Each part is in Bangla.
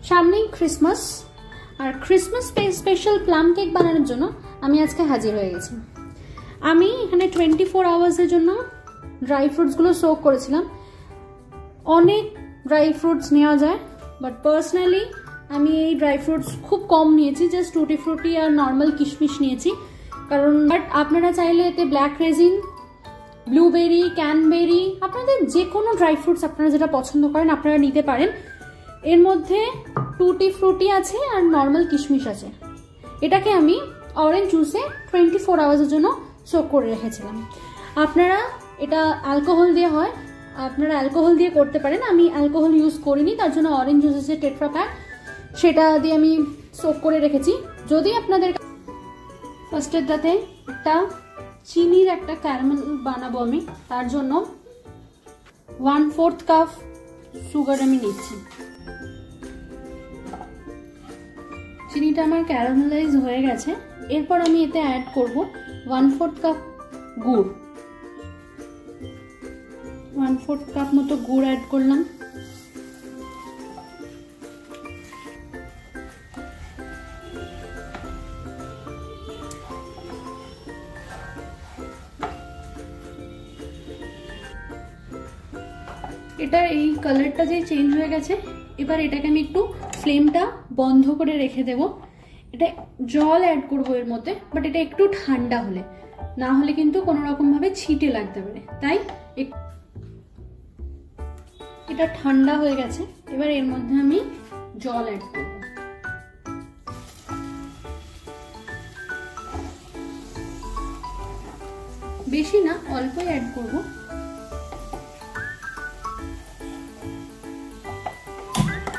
সামনেই ক্রিসমাস, আর ক্রিসমাস স্পেশাল প্লাম কেক বানানোর জন্য আমি আজকে হাজির হয়ে গেছি। আমি এখানে 24 আওয়ার্সের জন্য ড্রাই ফ্রুটসগুলো সোক করেছিলাম। অনেক ড্রাই ফ্রুটস নেওয়া যায়, বাট পার্সোনালি আমি এই ড্রাই ফ্রুটস খুব কম নিয়েছি, জাস্ট টুটি ফ্রুটি আর নর্মাল কিশমিশ নিয়েছি। কারণ বাট আপনারা চাইলে এতে ব্ল্যাক রেজিন, ব্লুবেরি, ক্যানবেরি, আপনাদের যে কোনো ড্রাই ফ্রুটস আপনারা যেটা পছন্দ করেন আপনারা নিতে পারেন। এর মধ্যে টুটি ফ্রুটি আছে আর নর্মাল কিশমিশ আছে। এটাকে আমি অরেঞ্জ জুসে 24 আওয়ার্সের জন্য সোক করে রেখেছিলাম। আপনারা এটা অ্যালকোহল দিয়ে হয়, আপনারা অ্যালকোহল দিয়ে করতে পারেন। আমি অ্যালকোহল ইউজ করিনি, তার জন্য অরেঞ্জ জুসের যে টেট্রা প্যাক সেটা দিয়ে আমি সোক করে রেখেছি। যদি আপনাদের ফার্স্টেরটাতে একটা চিনির একটা ক্যারামেল বানাবো আমি, তার জন্য 1/4 কাপ সুগার আমি নিচ্ছি। চিনিটা আমার ক্যারামেলাইজ হয়ে গেছে। এরপর আমি এতে অ্যাড করব 1/4 কাপ গুড়। 1/4 কাপ মতো গুড় অ্যাড করলাম। এটা এই কালারটা যে চেঞ্জ হয়ে গেছে, এবার এটাকে আমি একটু ফ্লেমটা বন্ধ করে রেখে দেব। এটা জল অ্যাড করবো এর মধ্যে, বাট এটা একটু ঠান্ডা হলে, না হলে কিন্তু কোনো রকম ভাবে ছিটে লাগতে পারে, তাই এটা ঠান্ডা হয়ে গেছে। এবার এর মধ্যে আমি জল অ্যাড করব। বেশি না, অল্পই অ্যাড করব।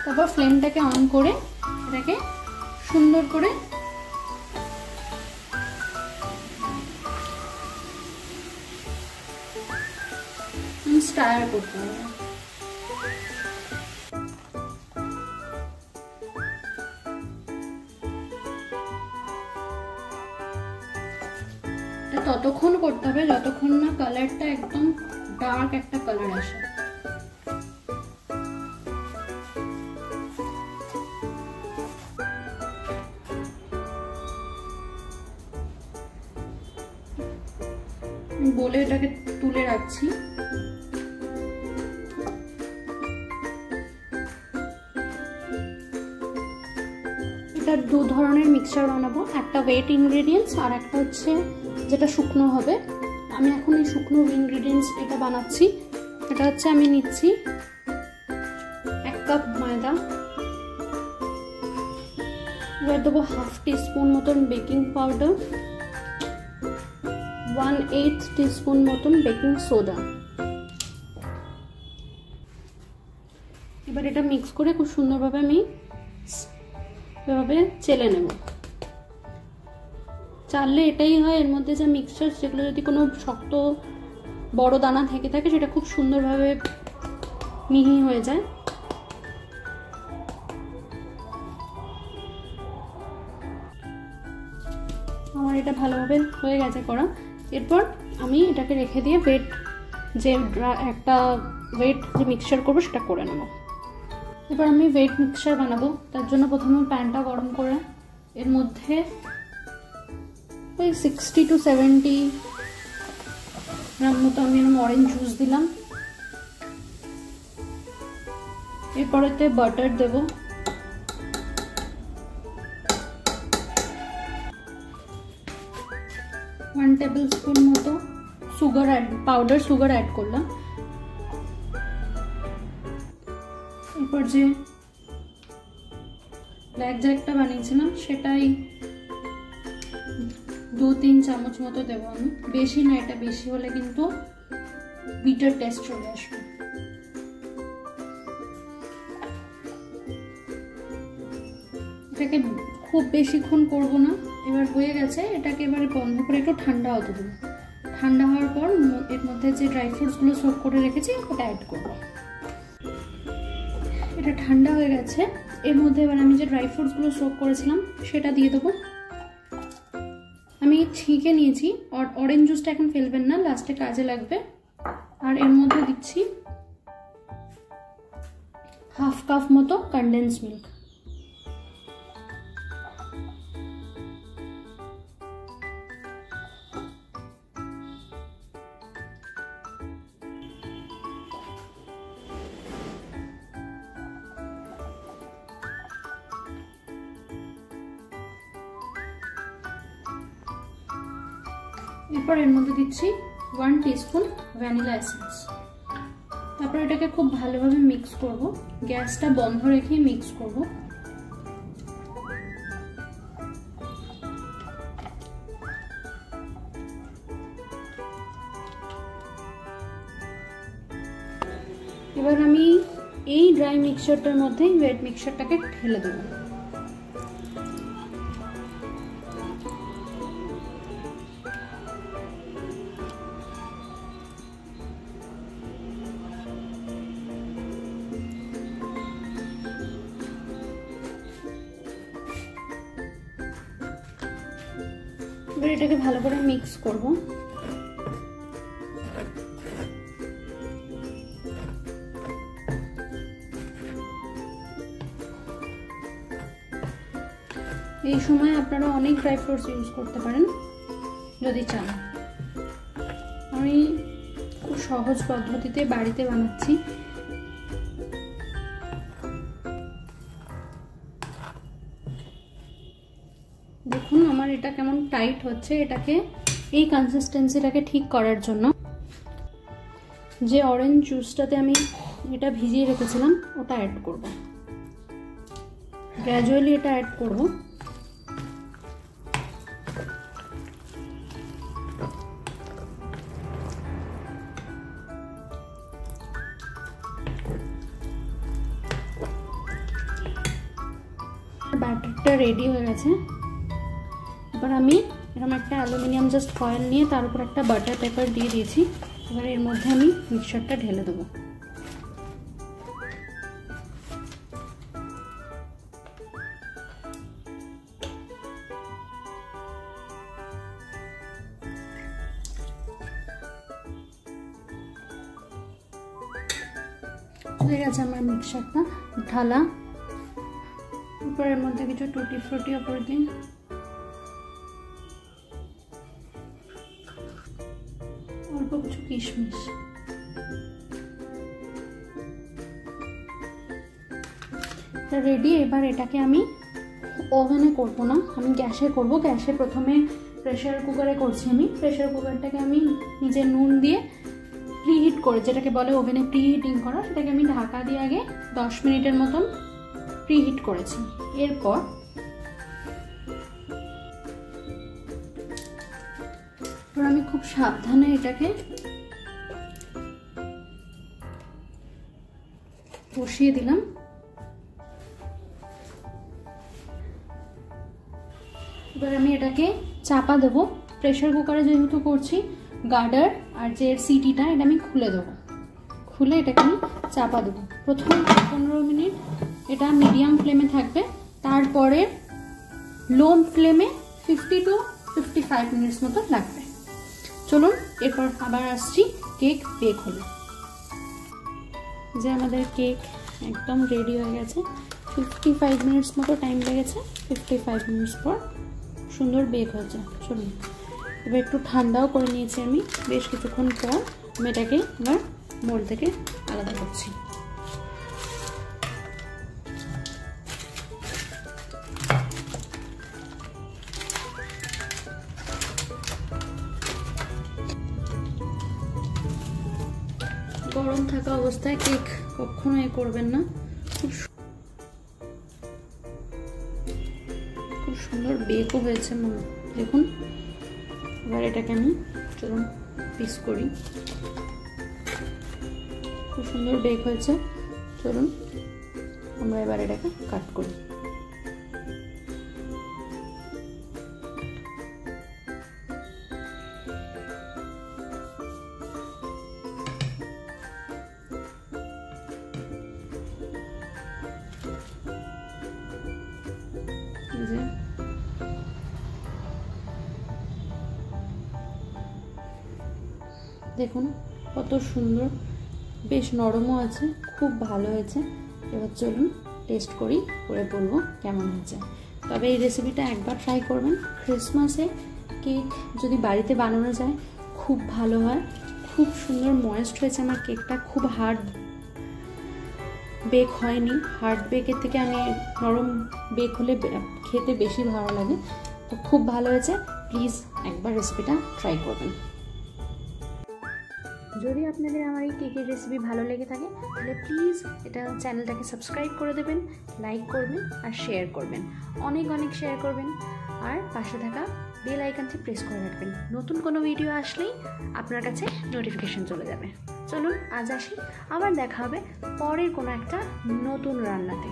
তারপর ফ্লেমটাকে অন করে এটাকে সুন্দর করে স্টার করতে হবে। ততক্ষণ করতে হবে যতক্ষণ না কালারটা একদম ডার্ক একটা কালার আসে। বলে এটাকে তুলে রাখছি। এটা দু ধরনের মিক্সচার বানাবো, একটা ওয়েট ইনগ্রেডিয়েন্টস আর একটা হচ্ছে যেটা শুকনো হবে। আমি এখন এই শুকনো ইনগ্রেডিয়েন্টস এটা বানাচ্ছি। এটা হচ্ছে আমি নিচ্ছি 1 কাপ ময়দা, এবার দেবো 1/2 টিস্পুন মতন বেকিং পাউডার, 1/8 টিস্পুন মতন বেকিং সোডা। এবার এটা মিক্স করে খুব সুন্দরভাবে আমি এভাবে চেলে নেব। চাললে এটাই হয়, এর মধ্যে যে মিক্সচার, সেগুলো যদি কোনো শক্ত বড় দানা থেকে থাকে সেটা খুব সুন্দরভাবে মিহি হয়ে যায়। আমার এটা ভালোভাবে হয়ে গেছে করা। এরপর আমি এটাকে রেখে দিয়ে একটা ওয়েট যে মিক্সচার করবো সেটা করে নেব। এবার আমি ওয়েট মিক্সচার বানাবো, তার জন্য প্রথমে প্যানটা গরম করে এর মধ্যে ওই 60 to 70 গ্রাম মতো আমি অরেঞ্জ জুস দিলাম। এরপর এতে বাটার দেব, ওয়ান টেবিল স্পুন মতো পাউডার সুগার অ্যাড করলাম। এরপর যে ব্ল্যাক জ্যাকটা বানিয়েছিলাম সেটাই 2-3 চামচ মতো দেবো আমি, বেশি না, এটা বেশি হলে কিন্তু বিটার টেস্ট চলে আসবে। এটাকে খুব বেশিক্ষণ করবো না, এবার হয়ে গেছে। এটাকে এবারে বন্ধ করে একটু ঠান্ডা হতে দেবো। ঠান্ডা হওয়ার পর এর মধ্যে যে ড্রাই ফ্রুটসগুলো সোক করে রেখেছি ওটা অ্যাড করবো। এটা ঠান্ডা হয়ে গেছে, এর মধ্যে এবার আমি যে ড্রাই ফ্রুটসগুলো সোক করেছিলাম সেটা দিয়ে দেবো। আমি ছেঁকে নিয়েছি, অরেঞ্জ জুসটা এখন ফেলবেন না, লাস্টে কাজে লাগবে। আর এর মধ্যে দিচ্ছি 1/2 কাপ মতো কনডেন্স মিল্ক। এরপর এর মধ্যে দিচ্ছি 1 টিস্পুন ভ্যানিলা এসেন্স। তারপর এটাকে খুব ভালোভাবে মিক্স করব, গ্যাসটা বন্ধ রেখে মিক্স করব। এবার আমি এই ড্রাই মিক্সচারটার মধ্যে ওয়েট মিক্সচারটাকে ঢেলে দেব। এবার এটাকে ভালো করে মিক্স করব। এই সময় আপনারা অনেক ড্রাই ফ্রুটস ইউজ করতে পারেন যদি চান। আমি খুব সহজ পদ্ধতিতে বাড়িতে বানাচ্ছি। দেখুন আমার এটা কেমন টাইট হচ্ছে। এটাকে এই কনসিস্টেন্সিটাকে ঠিক করার জন্য যে অরেঞ্জ জুসটাতে আমি এটা ভিজিয়ে রেখেছিলাম ওটা অ্যাড করব। গ্র্যাজুয়ালি এটা অ্যাড করব। ব্যাটারটা রেডি হয়ে গেছে। এবার আমি এরকম একটা অ্যালুমিনিয়াম জাস্ট ফয়েল নিয়ে তার উপর একটা বাটার পেপার দিয়ে দিয়েছি। এবার এর মধ্যে আমি মিক্সচারটা ঢেলে দেবো। হয়ে গেছে আমার মিক্সচারটা ঢালা। উপরের মধ্যে কিছু টুটি ফ্রুটি উপর দিন। অল্প কিছু কিশমিশ। রেডি। এবার এটাকে আমি ওভেনে করব না, আমি গ্যাসে করব। গ্যাসে প্রথমে প্রেসার কুকারে করছি। আমি প্রেসার কুকারটাকে আমি নিজের নুন দিয়ে প্রিহিট করে, যেটাকে বলে ওভেনে প্রিহিটিং করা, সেটাকে আমি ঢাকা দিয়ে আগে 10 মিনিটের মতন প্রিহিট করেছি। এরপর আমি খুব সাবধানে এটাকে বসিয়ে দিলাম। এবার আমি এটাকে চাপা দেবো। প্রেসার কুকারে যেহেতু করছি, গার্ডার আর যে সিটিটা এটা আমি খুলে দেবো। খুলে এটাকে আমি চাপা দেবো। প্রথম 15 মিনিট এটা মিডিয়াম ফ্লেমে থাকবে, তারপরে লো ফ্লেমে 50 to 55 মিনিটস মতো লাগবে। চলুন এরপর আবার আসছি কেক বেক হলে। যে আমাদের কেক একদম রেডি হয়ে গেছে। 55 মিনিটস মতো টাইম লেগেছে। 55 মিনিটস পর সুন্দর বেক হয়েছে। চলুন এবার একটু ঠান্ডাও করে নিয়েছি আমি। বেশ কিছুক্ষণ পর আমি এটাকে এবার মোল্ড থেকে আলাদা করছি। গরম থাকা অবস্থায় কেক কখনো এ করবেন না। খুব সুন্দর বেকও হয়েছে দেখুন। এবার এটাকে আমি চলুন পিস করি। খুব সুন্দর বেক হয়েছে। চলুন আমরা এবার এটাকে কাট করি। দেখুন কত সুন্দর, বেশ নরমও আছে, খুব ভালো হয়েছে। এবার চলুন টেস্ট করি, করে বলবো কেমন হয়েছে। তবে এই রেসিপিটা একবার ট্রাই করবেন। ক্রিসমাসে কেক যদি বাড়িতে বানানো যায় খুব ভালো হয়। খুব সুন্দর ময়েস্ট হয়েছে আমার কেকটা, খুব হার্ড বেক হয়নি। হার্ড বেকের থেকে আমি নরম বেক হলে খেতে বেশি ভালো লাগে। তো খুব ভালো হয়েছে। প্লিজ একবার রেসিপিটা ট্রাই করবেন। যদি আপনাদের আমার এই কেকের রেসিপি ভালো লেগে থাকে তাহলে প্লিজ এটা চ্যানেলটাকে সাবস্ক্রাইব করে দেবেন, লাইক করবেন আর শেয়ার করবেন, অনেক অনেক শেয়ার করবেন, আর পাশে থাকা বেল আইকনটি প্রেস করে রাখবেন। নতুন কোনো ভিডিও আসলেই আপনার কাছে নোটিফিকেশন চলে যাবে। চলুন আজ আসি, আবার দেখা হবে পরের কোনো একটা নতুন রান্নাতে।